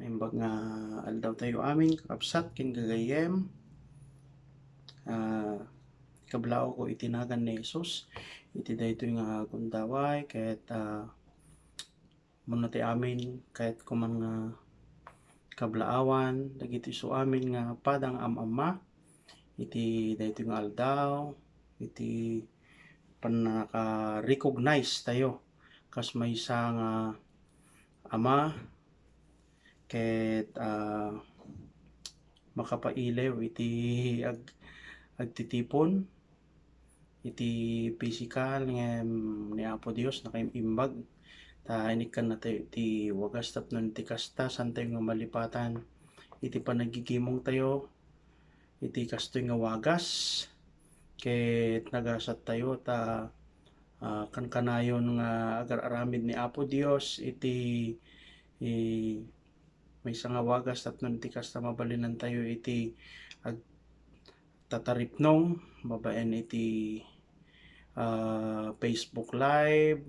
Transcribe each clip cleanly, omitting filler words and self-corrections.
Imbag nga aldaw tayo amin kakabsat ken gagayem kablao ko itinagan ni Jesus iti daytoy nga gundaway ket muna ti amin kahit kuman nga kablaawan dagiti su amin nga padang amama iti daytoy nga aldaw iti panaka-recognize tayo kas maysa nga ama ket makapailew iti agtitipon iti pisikal ngem ni Apo Dios nakaimbag ta inikkan na tayo iti wagas tapnon iti kasta saan tayo nga malipatan iti panagigimong tayo iti kastoy nga wagas ket nagasat tayo ta kankanayon nga agar-aramid ni Apo Dios iti maysa nga wagas tapnon iti kasta mabalinan tayo iti tataripnong babaen iti Facebook Live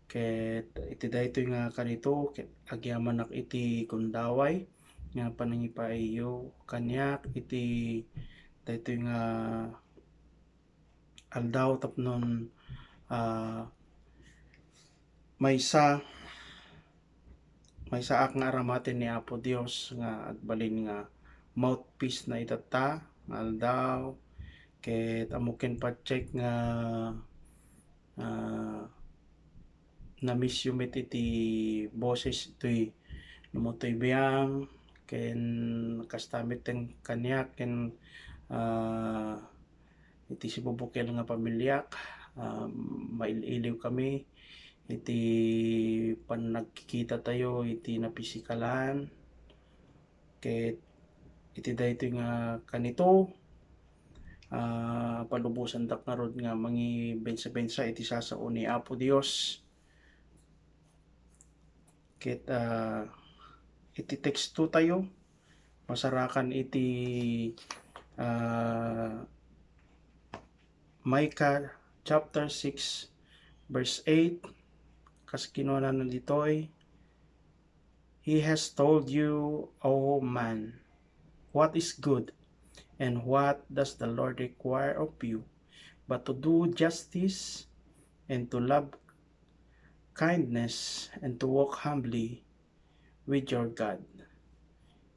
ket iti daytoy nga kanito ket agyamanak iti gundaway nga panangipaiyo kaniak iti daytoy nga aldaw tapnon maysa ak nga aramaten ni Apo Dios nga agbalin nga mouthpiece na itata nga aldaw ket amuken pa-check nga na-miss yu met iti boses itoy numotoy biyang ken kastamit ten kaniak ken iti sibubukel nga pamilyak maililiw kami iti panagkikita tayo iti napisikalan ket iti daytoy nga kanito palubosan dak nga rod nga mangibensa-bensa iti sasao ni Apo Dios ket iti teksto tayo masarakan iti Micah chapter 6 verse 8 kas kinuana na ditoy, He has told you, O man, what is good, and what does the Lord require of you, but to do justice, and to love kindness, and to walk humbly with your God.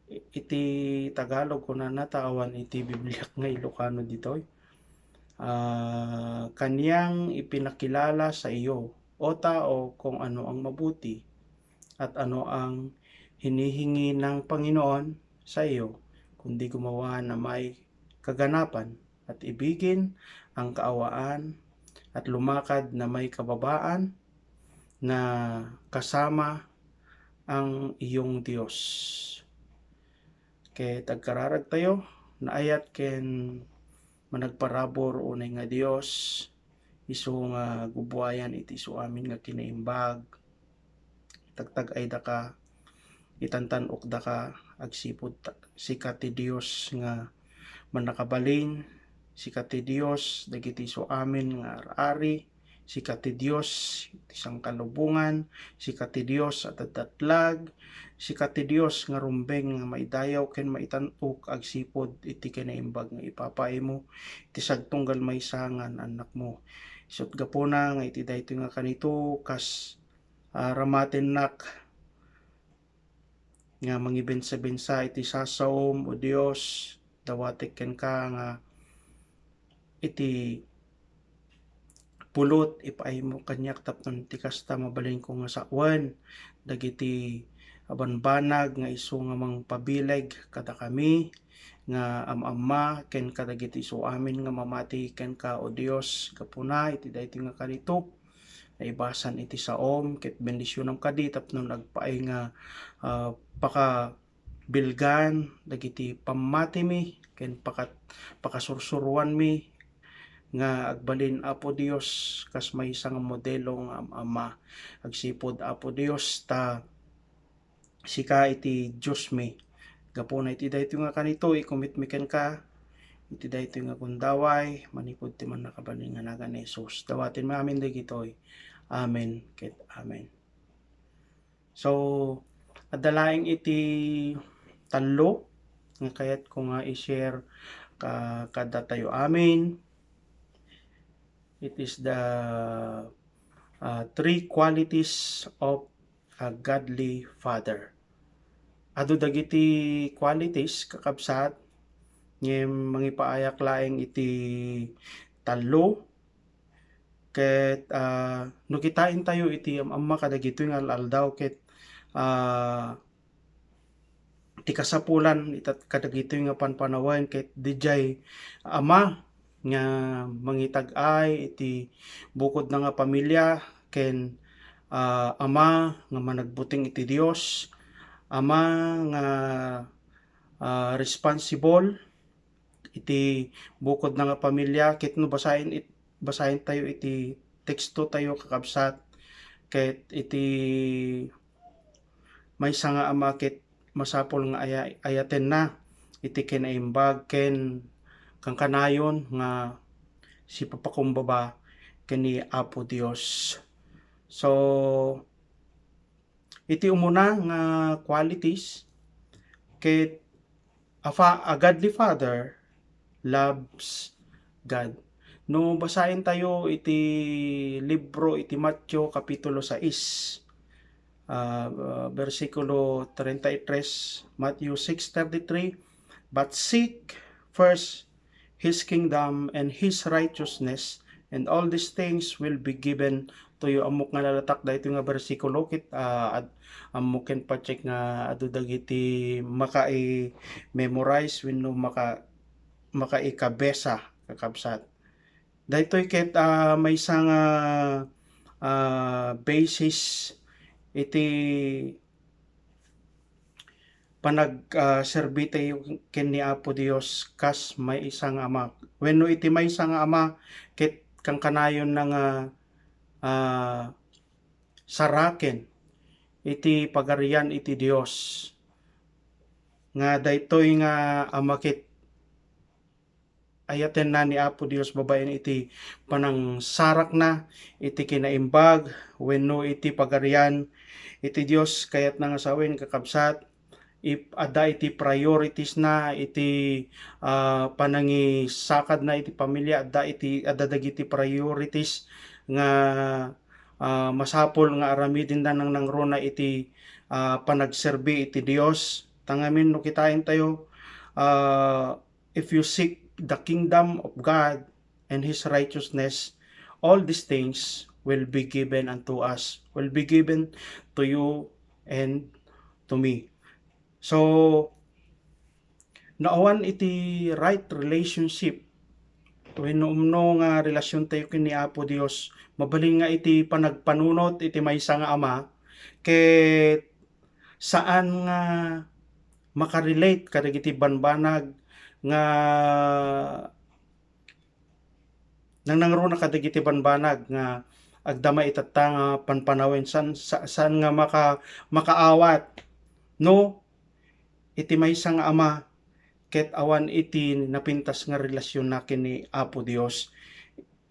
Iti Tagalog ko na natawan iti Biblia nga Ilocano ditoy. Kaniyang ipinakilala sa iyo, o tao, kung ano ang mabuti at ano ang hinihingi ng Panginoon sa iyo, kundi gumawa na may kaganapan at ibigin ang kaawaan at lumakad na may kababaan na kasama ang iyong Diyos. Kaya tagkararag tayo na ayat ken managparabor unay nga Dios isu nga gubuayan iti isu amin nga kinaimbag tagtag ay daka itantanok daka agsipud sikat ti Dios nga manakabalin sikat ti Dios dagiti isu amin nga ari sikat ti Dios iti sangkalubungan sikat ti Dios at datlag sikat ti Dios nga rumbeng nga maidayaw ken maitanok agsipud iti kinaimbag nga ipapaimo iti sagtunggal maysangan anak mo isut gapuna nga iti daytoy nga kanito kas ramaten nak nga mangibensa-bensa iti sasawom o Dios dawatek ken ka nga iti pulot ipaaymo kanyak tapnon ti kasta mabalin ko nga sawan dagiti abanbanag nga isu nga mangpabileg kada kami nga amama ken kadagiti isu amin nga mamati ken ka o Dios gapuna iti daytoy nga kanito naibasan iti saom ket bendisyonam kadi tapnon agpaay nga pakabilgan dagiti pamati mi ken pakasursuruan mi nga agbalin Apo Dios kas maysa nga modelo nga ama agsipud Apo Dios ta sika iti Dios mi gapuna iti daytoy nga kanito ikomit mi ken ka iti daytoy nga gundaway manipud ti man nakabalin nga nagan ni Jesus dawaten mi amin dagitoy amen ket amen. So Adalaing iti tallo nga kayat ko nga i-share kada tayo amin. It is the three qualities of a godly father. Adu dagiti qualities kakabsat ngem mangipaayak laeng iti tallo ket no kitain tayo iti amma kadagito nga aldaw ket ti kasapulan itat kadagito nga panpanawen ket dijay ama nga mangitag-ay iti bukod na nga pamilya ken ama nga managbuting iti Dios, ama nga responsible iti bukod na nga pamilya ket no basahin tayo iti teksto tayo kakabsat ket iti maysa nga ama ket masapol nga ayaten na iti kinaimbag ken kangkanayon nga si papakumbaba ken ni Apo Dios. So iti umuna nga qualities ket a godly father loves God. No basahin tayo iti libro iti Mateo kapitulo 6 versikulo 33, Matthew 6:33, but seek first His kingdom and His righteousness, and all these things will be given to you. Amok nga lalatak dahito nga versikulo kit amuken pa check nga adu dagiti makai-memorize wenno makaikabesa kakabsat. Dahitoy ket maysa nga basis iti panag serbi tayo ken ni Apo Dios kas may isang ama. Wenno iti may isang ama ket kangkanayon na nga saraken iti pagarian iti Dios nga daytoy nga ama ket ayaten na ni Apo Dios babaen iti panang sarak na iti kinaimbag wenno iti pagarian iti Dios kayat na nga sawen kakabsat ada iti priorities na iti panangisakad na iti pamilya ada dagiti priorities nga masapol nga aramidin na nang nangrona iti panagserbi iti Dios tangamin no kitain tayo if you seek the kingdom of God and His righteousness, all these things will be given unto us, will be given to you and to me. So, naawan iti right relationship wenno nga relasyon tayo ken ni Apo Dios mabalin nga iti panagpanunot iti maysa nga ama ket saan nga makarelate kadagiti banbanag nga nangnangro na kadagiti banbanag nga agdama itatta nga panpanawen saan nga makaawat no iti maysa nga ama ket awan iti napintas nga relasyon na ken ni Apo Dios.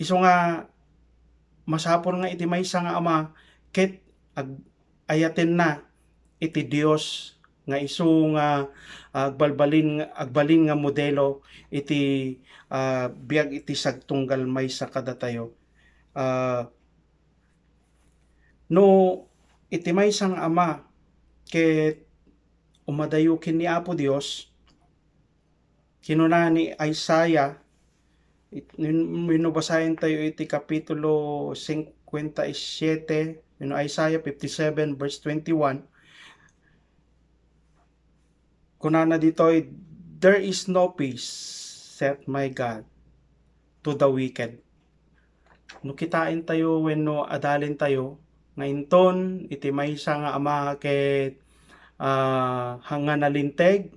Isu nga masapol nga iti maysa nga ama ket ayaten na iti Dios nga isu nga agbalin nga modelo iti biag iti sagtunggal maysa kada tayo. No iti maysa nga ama ket umadayo ken ni Apo Dios kinuna ni Isaiah basahin tayo iti kapitulo 57 Isaiah 57 verse 21 kunana ditoy there is no peace saith my God to the wicked. No kitain tayo wenno adalin tayo ngainton iti maysa nga ama ket hanga nalinteg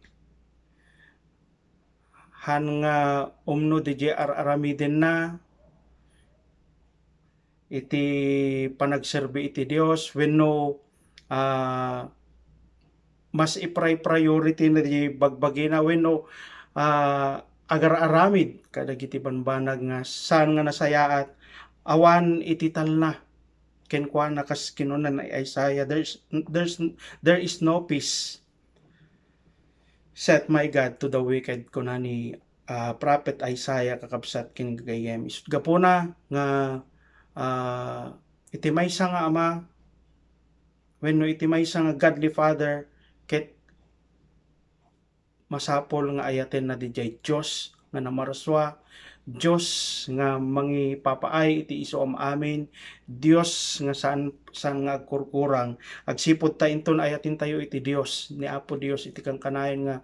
han nga umno DJ aramiden na iti panagserbi iti Dios wenno mas priority na di bagbagina wenno agar-aramid kadagiti banbanag nga saan nga nasayaat awan iti talna ken kuana kas kinunan ni Isaiah, there is no peace set my God to the wicked kunani prophet Isaiah kakabsat kin gayem isut gapuna nga iti maysa nga ama wenno iti maysa nga godly father ket masapol nga ayaten na dijay Dios nga namaraswa, Dios nga mangipapaay iti isu amin, Dios nga saan nga agkurkurang agsipod ta inton ayatin tayo iti Dios ni Apo Dios iti kang kanayon nga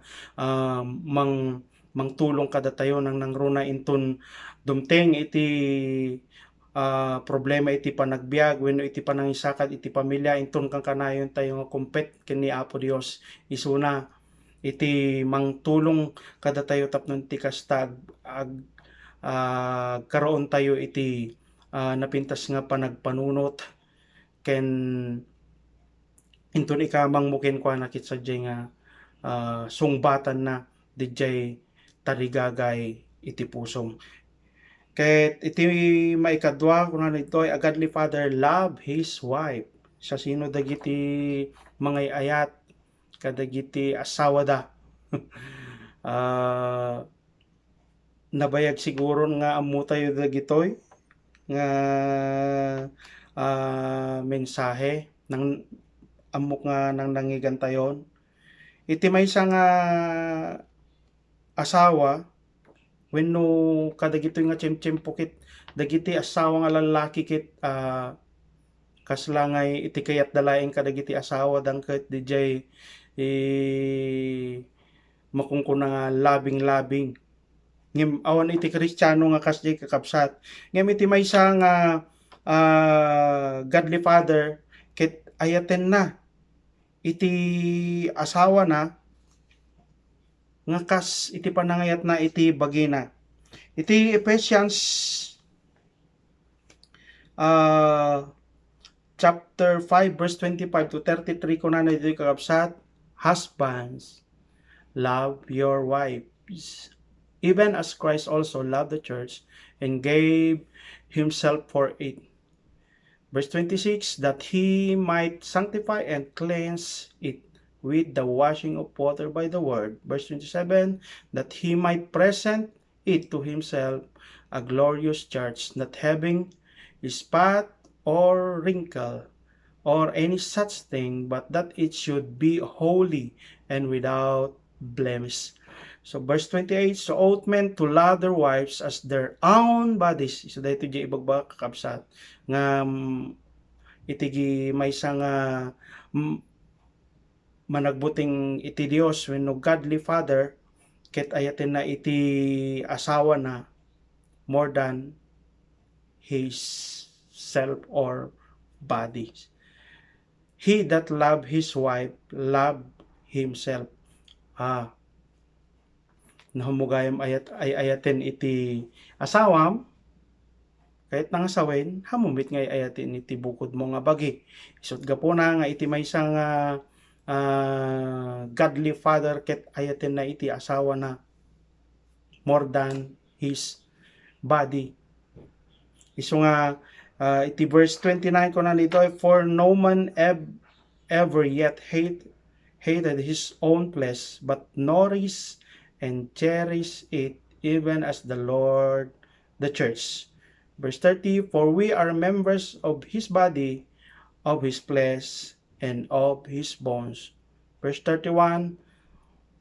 mangtulong kada tayo nang nangruna inton dumteng iti problema iti panagbiag wenno iti panangisakad iti pamilya inton kang kanayon tayo nga kumpet ken ni Apo Dios isuna iti mangtulong kada tayo tapnon ti kasta karoon tayo iti napintas nga panagpanunot ken inton ikamang muken kuana ket sadyay nga sungbatan na dijay tarigagay iti pusom. Ket iti maikadwa kunana ditoy a godly father love his wife. Sa sino dagiti mangay-ayat kadagiti asawa da. Nabayag siguro nga ammo tayo dagitoy nga mensahe nang amok nga nang nangigan tayon. Iti maysa nga asawa wenno kadagitoy nga tiyempo ket dagiti asawa nga lalaki ket kaslangay iti kayat dalaeng kadagiti asawa dangket dijay makungkuna nga labing-labing ngem awan iti Kristiyano nga kasdi kakabsat ngem iti maysa nga godly father ket ayaten na iti asawa na nga kas iti panangayat na iti bagina. Iti Ephesians chapter 5 verse 25 to 33 kunana ditoy kakabsat, husbands, love your wives, even as Christ also loved the church and gave himself for it. Verse 26, that he might sanctify and cleanse it with the washing of water by the word. Verse 27, that he might present it to himself a glorious church, not having spot or wrinkle or any such thing, but that it should be holy and without blemish. So verse 28, so ought men to love their wives as their own bodies. So dahito di ibagba kakabsat nga itigi maysa nga managbuting iti Dios wenno godly father ket ayaten na iti asawa na more than his self or body. He that love his wife love himself. Nahumugayam ayaten iti asawam kahit nang asawen hamumit nga ayaten iti bukod mo nga bagi. Isut gapuna nga iti maysa nga godly father ket ayaten na iti asawa na more than his body. Isu nga iti verse 29 ko na nito, for no man ever yet hated his own flesh, but nourished and cherished it, even as the Lord the church. Verse 30, for we are members of his body, of his flesh, and of his bones. Verse 31,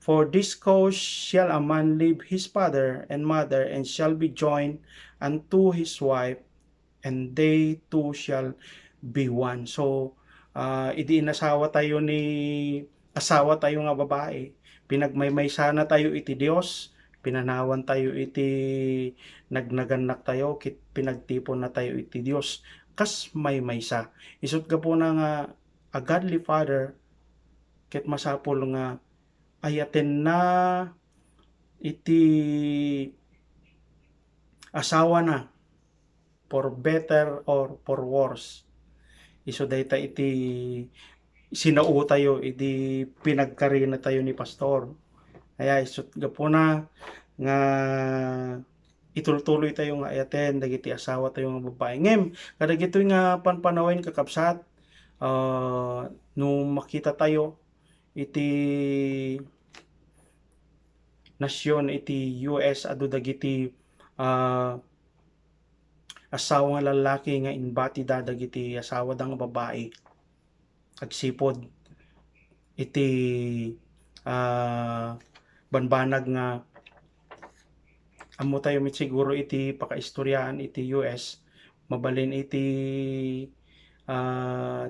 for this cause shall a man leave his father and mother, and shall be joined unto his wife, and they two shall be one. So, idi inasawa tayo asawa tayo nga babae, pinagmaymaysana tayo iti Dios, pinanawan tayo iti nagnaganak tayo, kit pinagtipon na tayo iti Dios, kas maymaysa. Isut ka po na nga, a godly father, ket masapol nga ayaten na iti asawa na for better or for worse. Isu dayta iti sinao tayo iti pinagkarina tayo ni pastor. Kaya isut gapuna nga itultuloy tayo nga ayaten dagiti asawa tayo nga babae. Ngem kadagito nga panpanawin kakabsat, no makita tayo iti nasyon iti US adu dagiti asawa nga lalaki nga inbati dagiti asawa da nga babae agsipod iti banbanag nga amo tayo mit siguro iti pakaistoryaan iti US mabalin iti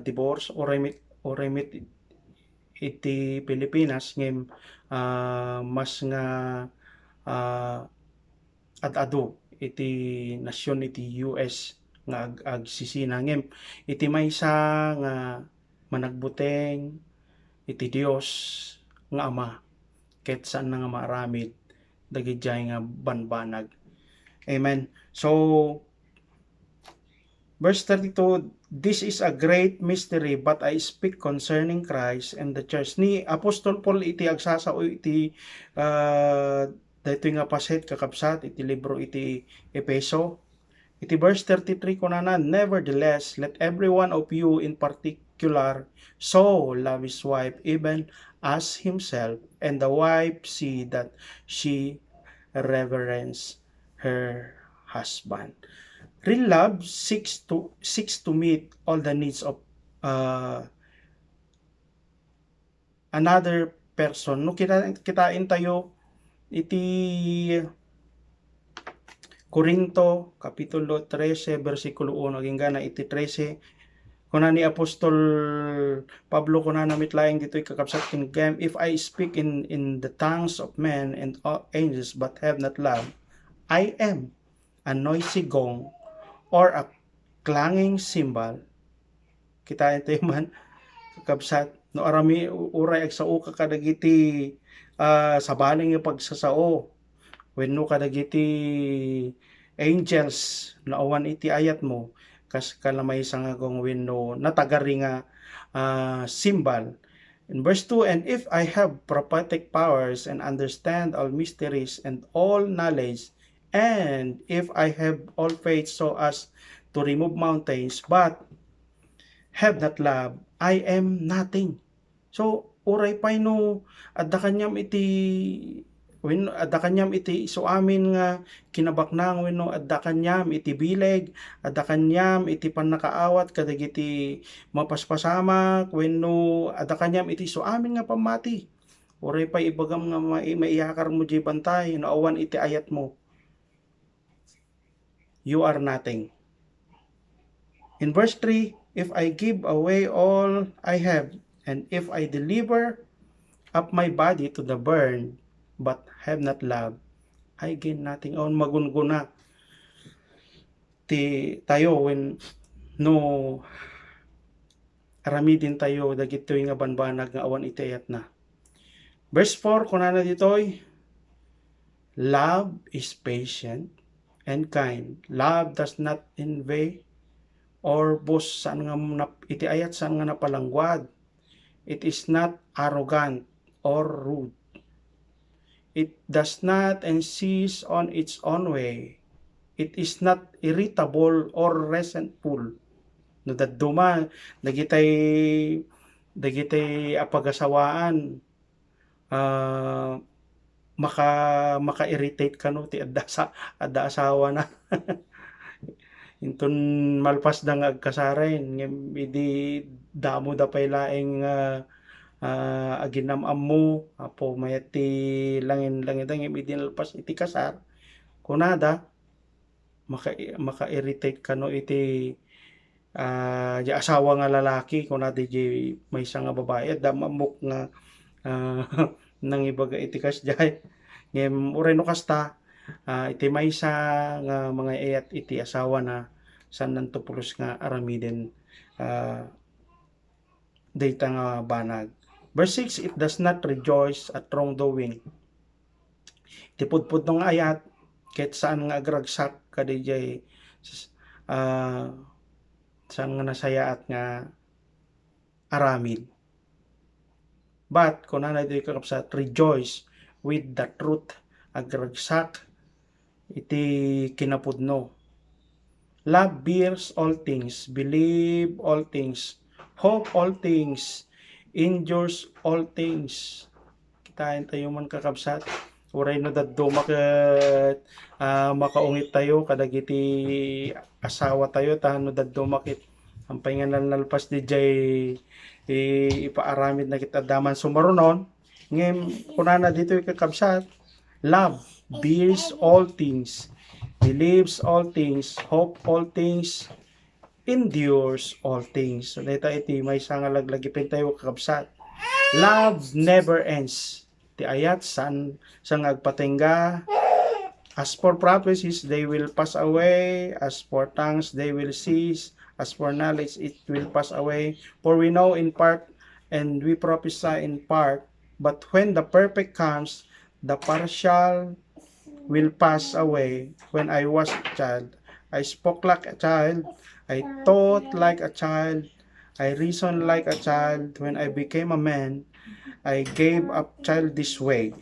divorce o remit iti Pilipinas ngem mas nga ad-ado iti nasyon iti US nga agsisina ngem iti maysa nga managbuteng iti Dios nga Ama ket saan nga maaramid dagiti nga banbanag. Amen. So verse 32, this is a great mystery but I speak concerning Christ and the church. Ni Apostol Paul iti agsasao iti daytoy nga paset kakabsat iti libro iti Efeso. Iti verse 33 kunana, nevertheless let every one of you in particular so love his wife even as himself, and the wife see that she reverence her husband. Real love seeks to meet all the needs of another person. No kitain tayo iti Korinto kapitulo 13 bersikulo 1 aging gana iti 13 kuna ni Apostol Pablo kuna namit laing dito'y kakabsat ken if I speak in the tongues of men and angels but have not love, I am a noisy gong or a clanging cymbal. Kita ito man kakabsat no arami uray agsao ka kadagiti sabaling yung pagsasao wenno kadagiti angels na awan iti ayat mo kas kalamay sa nga gong wenno natagari nga symbol. In verse 2, and if I have prophetic powers and understand all mysteries and all knowledge, and if I have all faith so as to remove mountains, but have not love, I am nothing. So, uray pay no, adda kanyam iti so amin nga kinabaknang wenno adda kanyam iti bileg, adda kanyam iti pannakaawat kadagiti mapaspasamak wenno adda kanyam iti so amin nga pamati. Uray pay ibagam nga maiyakar mo di bantay no awan iti ayat mo. You are nothing. In verse 3, if I give away all I have, and if I deliver up my body to the burn, but have not love, I gain nothing. On magunguna ti tayo when no aramidin tayo dagitoy nga banbanag nga awan itayat na. Verse 4 kunana ditoy, love is patient and kind. Love does not envy or boast. Saan nga iti ayat saan nga napalangwad. It is not arrogant or rude. It does not insist on its own way. It is not irritable or resentful. No dadduma dagitay apagasawaan maka-irritate kano ti adda asawa na. Inton malpas da nga agkasaren ngem idi damo da pay laeng aginamam mo apo mayat ti langin ngem idi nalpas iti kasar kunada maka-irritate kano iti di asawa nga lalaki kunada di maysa nga babae da mamuk nga nang ibaga iti kasjay ngem uray no kasta iti maysa nga mga ayat iti asawa na san nantupulos nga aramiden dayta nga banag. Verse 6, it does not rejoice at wrongdoing. Iti pudpud ng ayat ket saan nga agragsak kadayjay saan nga nasayaat nga aramid. But kunana iti kakabsat, rejoice with the truth, agragsak iti kinapudno. Love bears all things, believe all things, hope all things, endures all things. Kitain tayo man kakabsat. Uray no daddo makaungit tayo kadagiti asawa tayo tahano daddo makit ang painganan nalpas di jay ipaaramid na kita daman sumarunon ngem kunana dito kakabsat. Love bears all things, believes all things, hope all things, endures all things. So dito iti may nga laglagipin tayo kakabsat. Love never ends. Ti ayat sang agpatingga. As for prophecies, they will pass away. As for tongues, they will cease. As for knowledge, it will pass away. For we know in part, and we prophesy in part. But when the perfect comes, the partial will pass away. When I was a child, I spoke like a child. I thought like a child. I reasoned like a child. When I became a man, I gave up childish way.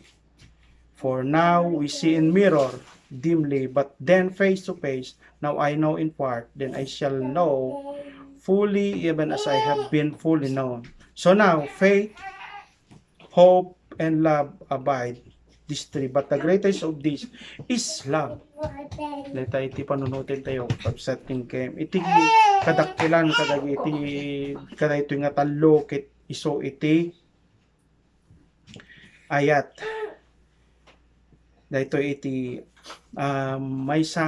For now we see in mirror dimly, but then face to face. Now I know in part, then I shall know fully, even as I have been fully known. So now faith, hope, and love abide. These three, but the greatest of these is love. Leta iti panunutin tayo sa ating kem. Iti kadakkilan kada ito nga talo kit iso iti ayat. Dahito iti may sa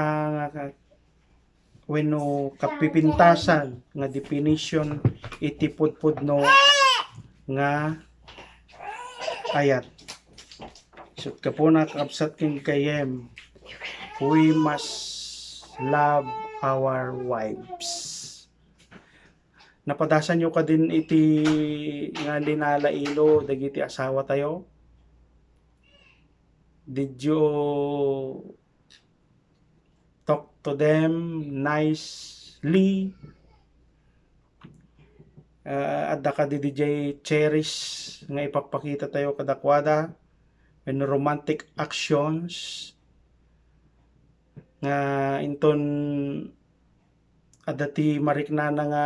wenno kapipintasan nga definition iti pudpudno nga ayat. Sut ka po nakakabsat kin kayem, we must love our wives. Napadasan nyo ka din iti nga linalailo dagiti asawa tayo. Did you talk to them nicely? Adda ka di DJ cherish nga ipapakita tayo kadakwada and romantic actions nga inton adda ti mariknana nga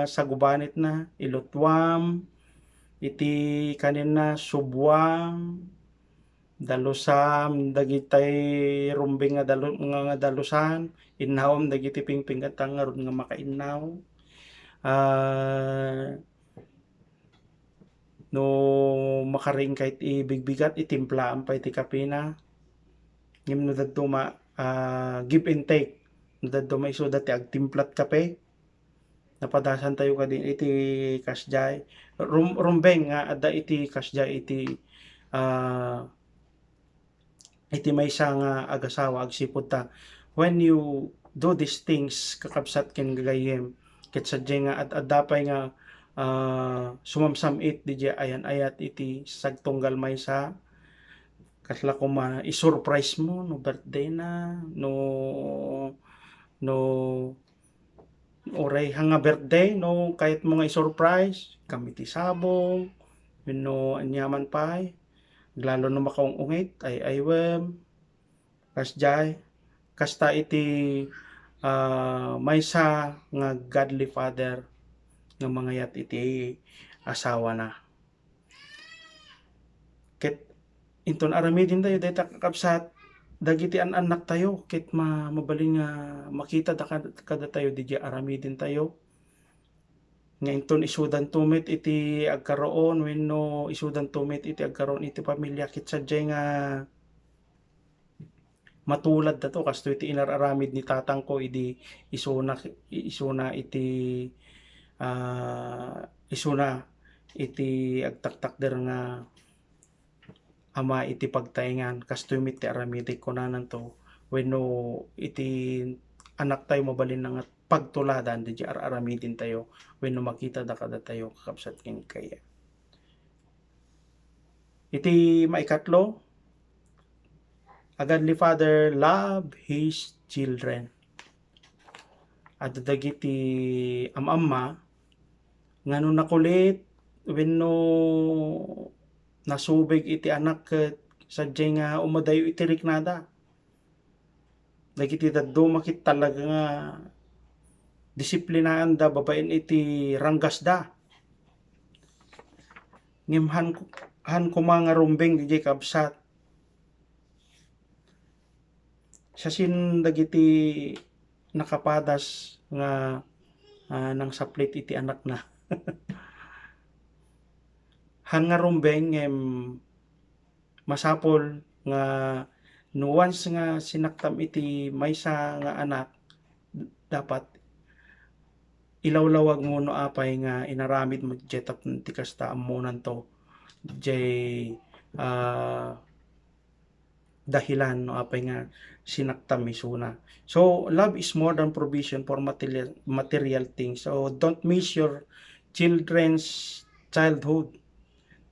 sa gubanit na ilotwam iti kanina subwam dalusam dagitay rumbing nga dalusan inawam dagiti pingping katang nga makainaw. No makaring kahit ibigbigat itimplaan pa iti kapina ngem no dadto give and take no dadto maiso dati agtimplat kape napadasan tayo kadin iti kasjay rumbeng nga adda iti kasjay iti maysa nga agasawa agsipud ta when you do these things kakabsat ken gagayem ket sadya nga at adapay nga sumamsamit di ayan ayat iti sagtunggal maysa kasla ko i-surprise mo no birthday na no oray hanga birthday no kahit mga i-surprise kami ti sabong no anyaman pay lalo no makaungungit ay wem kasjay kasta iti maysa nga godly father nga mangayat iti asawa na ket inton aramidin tayo dayta kakabsat dagiti anak tayo ket mabaling nga makita kada tayo di aramidin tayo nga inton isudan tumit iti agkaroon wenno isudan tumit iti agkaroon iti pamilya ket sadya nga matulad dato kasto iti inararamid ni tatang ko idi isuna iti agtaktakder nga ama iti pagtaingan kasto mit ti aramid kunanan to wenno iti anak tayo mabalin nga pagtuladan di aramidin tayo wenno makita da kada tayo kakabsat ken kaya iti maikatlo a godly father love his children. At dagiti amama ngano nakulit wenno nasubig iti anak ket sadya nga umadayo iti riknada. dagiti daddo makit talaga nga disiplinaan da babaen iti ranggas da. Ngem han kuma nga rumbeng DJ kabsat. Siyasin dagiti nakapadas nga nang saplit iti anak na. Han nga rumbeng ngem masapol nga no once nga sinaktam iti maysa nga anak, dapat ilawlawag mo no apay nga inaramid mo jetap ti kasta ammonan to jay dahilan no apay nga sinaktam isuna. So love is more than provision for material things. So don't miss your children's childhood.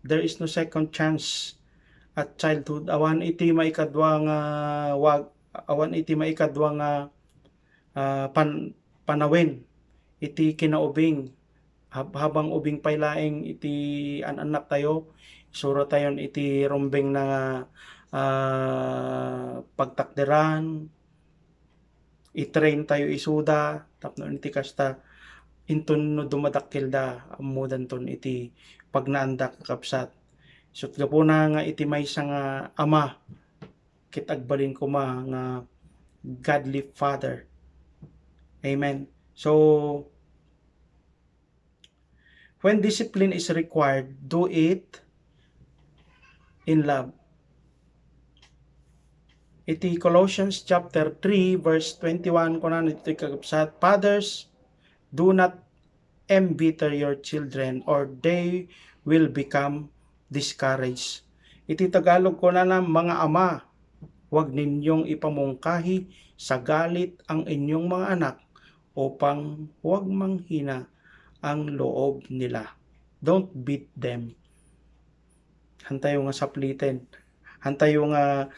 There is no second chance at childhood. Awan iti maikadwa nga awan iti maikadwa nga panawin iti kinaubing habang ubing paylaeng iti anak tayo, isuro tayon iti rumbeng na pagtakderan, i-train tayo isuda tapno iti kasta intun no dumadakkel da ammodan ton iti pagnaandak kapsat. Sut gapuna nga iti maysa nga ama ket agbalin kuma nga godly father. Amen. So when discipline is required, do it in love. Iti Colossians chapter 3 verse 21 kunan iti kakabsat, fathers, do not embitter your children or they will become discouraged. Iti Tagalog ko na mga ama, huwag ninyong ipamungkahi sa galit ang inyong mga anak upang huwag manghina ang loob nila. Don't beat them. Hantayo nga sapliten. Hantayo nga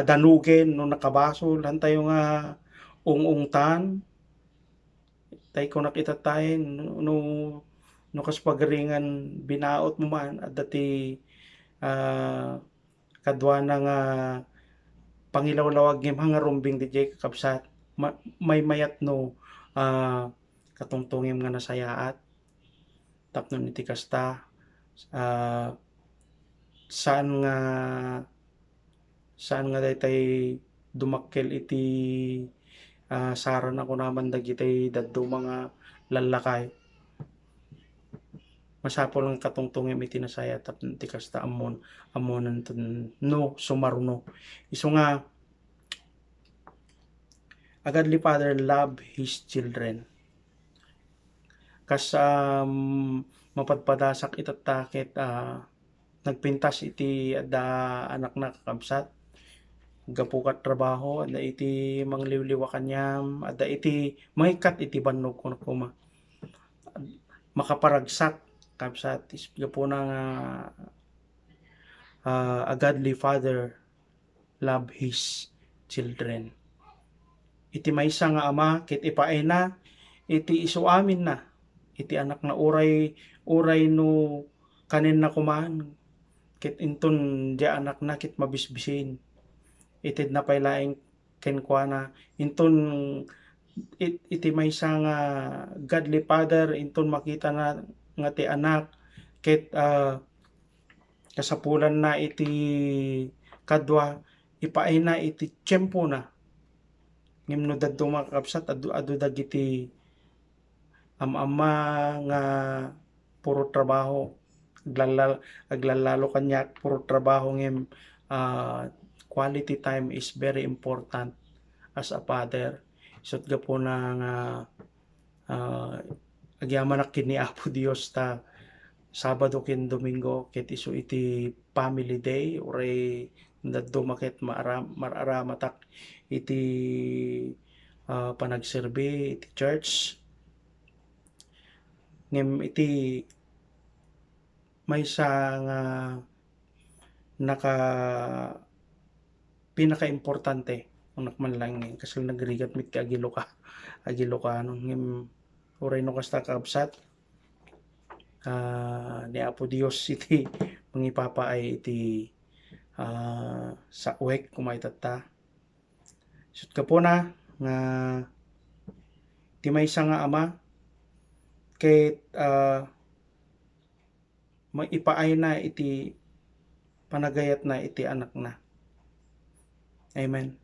danugen no nakabasol. Hantayo nga ungungtan. Tay ko nakita tayo no kaspagaringan binaot mo man at dati kadwa na nga pangilawlawag ngem hanga rumbing DJ kakabsat may mayat no katungtungim nga nasayaat tapnon iti kasta saan nga daytay dumakkel iti saran ako naman dagitay daddo mga lalakay. Masapol ang katungtungim iti nasaya tapno iti kasta ammonan ton no sumaruno. Isu nga a godly father love his children. Kas mapadpadasak itatakit nagpintas iti adda anak na kakabsat gapukat trabaho adda iti mangliwliwa kanyam adda iti mahikat iti bannog kuno kuma makaparagsak kabsat gapuna nga a godly father love his children. Iti maysa nga ama ket ipaayna iti isuamin na iti anak na uray no kanen na kuman ket inton di anak na ket mabisbisin ited na paylaeng kenkwana inton iti maysa nga godly father inton makita na nga ti anak ket kasapulan na iti kadwa ipaayna iti tiyempo na ngem no dadto makakabsat adu dagiti ama nga puro trabaho aglalalo kanya puro trabaho ngem quality time is very important as a father. Isut gapuna nga agyaman na kini Apo Dios ta Sabado ken Domingo ket isu iti family day uray dadto maket mararamatak iti panagserbi iti church ngem iti maysa nga pinaka-importante unak man lang kasal nagrigat mit ti Agilocano ngem uray no kasta kabsat ni Apo Dios iti mangipapaay iti sa uwek kumaitata. Sud ka po na nga ti maysa nga ama ket maipaay na iti panagayat na iti anak na. Amen.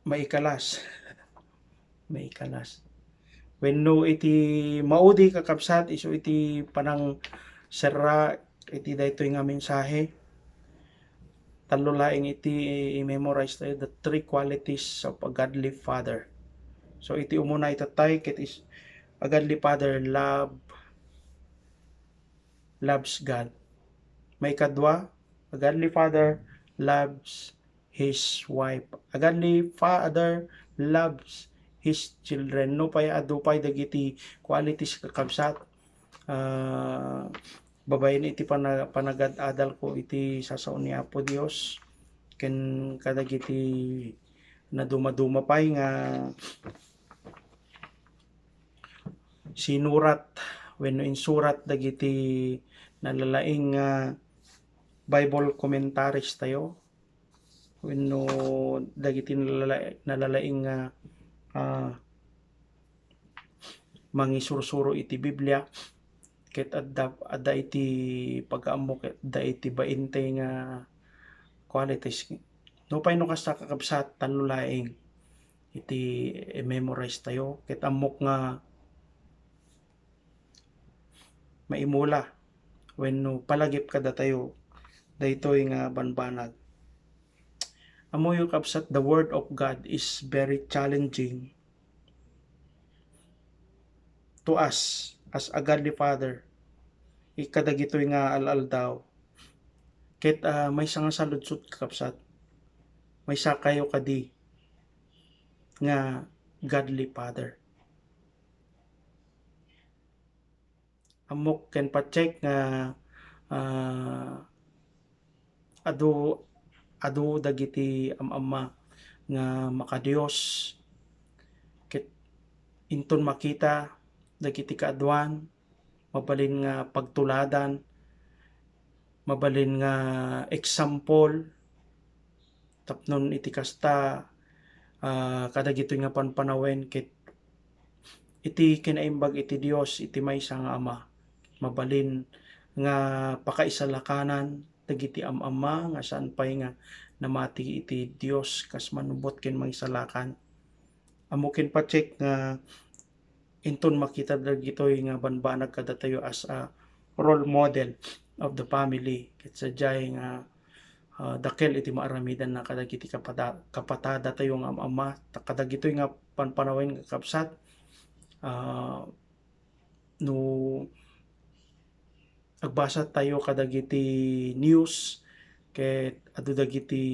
Maikalas. Maikalas. Wenno iti maudi kakabsat isu iti panang serra iti daytoy nga mensahe. Talo laeng iti i-memorize tayo the three qualities of a godly father. So iti umuna itatay ket is a godly father loves God. May kadwa, a godly father loves his wife. A godly father loves his children. No pay adupay dagiti qualities kakabsat. Babayin iti panagad-adal ko iti sasaon ni Apo Dios ken kadagiti na dumadumapay nga sinurat wenno insurat dagiti nalalaing Bible commentaries tayo wenno dagiti nalalaing mangisursuro iti Biblia ket adda iti pag-aammo ket adda iti 20 nga qualities. No pay no kasta kakabsat talo laeng iti memorize tayo ket ammok nga maimula wenno palagip kada tayo daytoy nga banbanag. Amoyo kabsat, the word of God is very challenging to us as a godly father. Ikadagitoy nga aldaw ket may nga saludsot kakabsat, may sa kayo kadi nga godly father. Amok ken pacheck nga adu dagiti amama nga makadios ket inton makita dagiti kaadwan mabalin nga pagtuladan, mabalin nga example tapnon iti kasta kadagitoy nga panpanawen ket iti kinaimbag iti Dios iti maysa nga ama mabalin nga pakaisalakanan dagiti amama nga saan pay nga namati iti Dios kas manubot ken maisalakan. Amukin pacheck nga inton makita dagitoy nga banbanag kada tayo as a role model of the family ket sadyay nga dakel iti maaramidan na kadagiti kapatada tayo nga ama kadagitoy nga panpanawen nga kabsat no agbasa tayo kadagiti news ket adu dagiti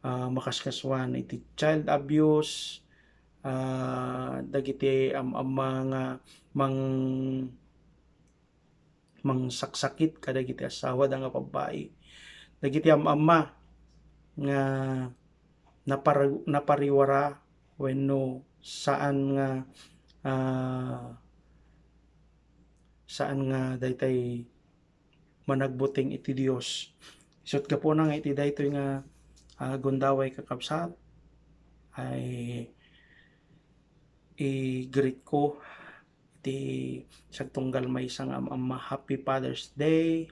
makaskaswan iti child abuse dagiti amama nga mangsaksakit kadagiti asawa da nga babae dagiti amama nga napariwara wenno saan nga daytay managbuting iti Dios. Isut ka po na nga iti daytoy nga gundaway kakabsat ay i-greet ko iti sagtunggal maysa nga ama Happy Father's Day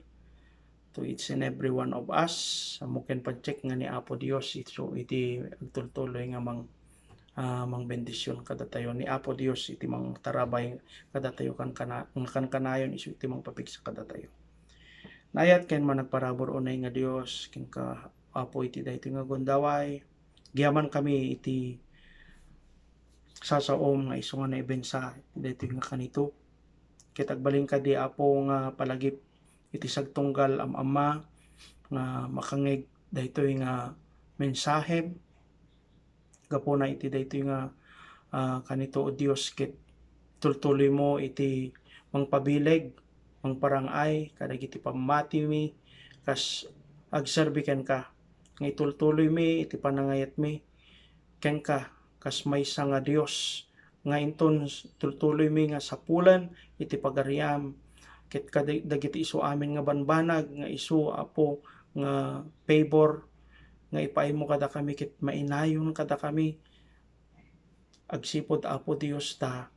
to each and every one of us. Amuken pacheck nga ni Apo Dios iti agtultuloy nga mang bendisyon kada tayo ni Apo Dios iti mang tarabay kada tayo kan kanayon isu iti mang papigsa kada tayo. Nayat ken managparabor unay nga Dios ken ka Apo iti daytoy nga gundaway. Giyaman kami iti sasaom nga isu nga naibensa daytoy nga kanito. Ket agbalin kadi Apo nga palagip iti sagtunggal amama nga makangeg daytoy nga mensahe gapo na iti daytoy nga kanito o Dios ket tultuloy mo iti mangpabileg mangparangay kadagiti pamati mi kas agserbi ken ka nga itultuloy mi iti panangayat mi ken ka kas maysa nga Dios nga inton tultuloy mi nga sapulan iti pagariam ket dagiti isu amin nga banbanag nga isu Apo nga favor nga ipaimo kada kami kit mainayon kada kami agsipod Apo Dios ta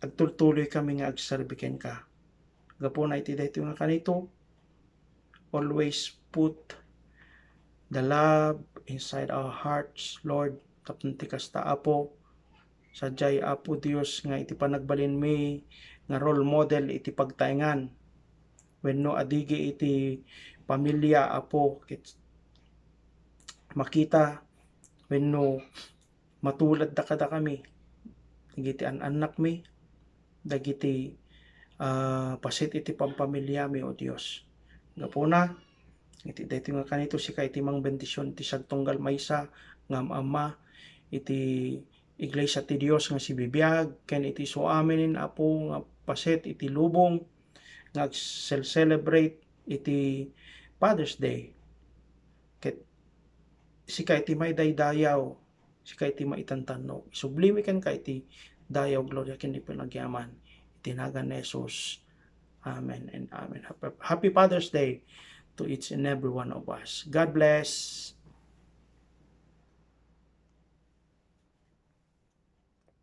agtuloy kami nga agserbiken ka. Gapuna iti daytoy nga kanito, always put the love inside our hearts, Lord, tapno ti kasta Apo, sadyay Apo Dios nga iti panagbalin mi nga role model iti pagtaengan. Wenno adigi iti pamilya Apo ket makita wenno matulad da kada kami dagiti anak mi dagiti pasit iti pampamilya mi o Dios. Gapuna iti daytoy nga kanito sika iti mangbendisyon ti sagtunggal maysa nga ama iti iglesia ti Dios nga si Bibiag ken iti suamin Apo nga paset iti lubong nga celebrate iti Father's Day. Ket sika iti may daydayaw, sika iti maitantanno. Sublime ken ka iti dayaw gloria ken iti pinagyaman. Tinagan ni Jesus. Amen and amen. Happy Father's Day to each and every one of us. God bless.